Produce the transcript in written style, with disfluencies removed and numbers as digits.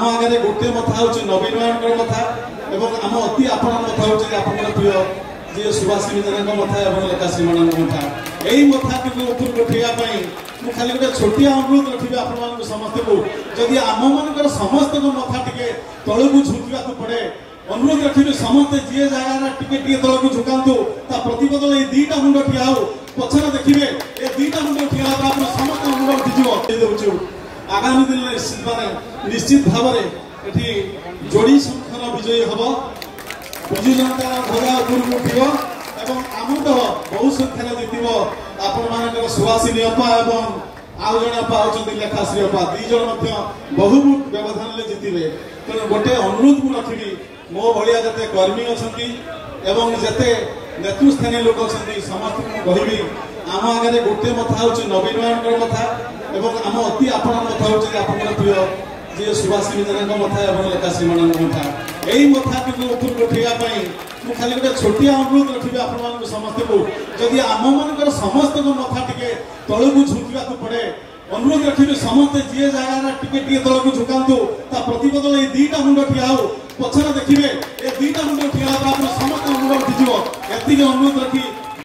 आम आगे गोटे मथा हूँ नवीन मान कथा और आम अति आपण मथा हूँ आप प्रिय जी सुभाषिनी जेना मथा और लेखाश्री मान मथा यही मथा ऊपर उठाई मुझे खाली गोटे छोटिया अनुरोध रखी आप समस्त को जदि आम मान समस्त मथा टे तलू झुकवा पड़े अनुरोध रखिए समस्ते जी जगह टे तलू झुकातु प्रतिबदल ये दीटा मुंड ठिया हो पछर देखिए ये दीटा मुंड ठिया समस्त मुंड उठिज आगामी दिन में निश्चित भाव में जोड़ी संख्यान विजयी हम विजु जनता ध्वजा उपरକୁ उठिବ ଏବଂ आम दल बहु संख्यार जितब आपण सुहासिनी अपा और आउ जन अपा होती लेखाश्री अपा दी जन बहुमूट व्यवधान जितबे तेणु गोटे अनुरोध मुझे रखी मो भाया जिते कर्मी अच्छा जिते नेतृस्थानीय लोक अच्छा समस्त कहबी आम आगे गोटे मथा हूँ नवीन मान कथा और आम अति आपण मथा हूँ आप प्रिय जी सुभाषिनी जेना मथा और लेखाश्री मान मथा यही मथा ऊपर उठाई मुझे खाली गोटे छोटिया अनुरोध रखी आप समस्त को जदि आम मान समस्त मथा टे तलू झुकवा पड़े अनुरोध रखिए समस्ते जी जगह टे तलू झुकातु प्रतिबदल ये दीटा मुंड ठिया हो पछर देखिए ये दीटा मुंड ठिया समस्त मुंड उठिज एति अनुरोध रखी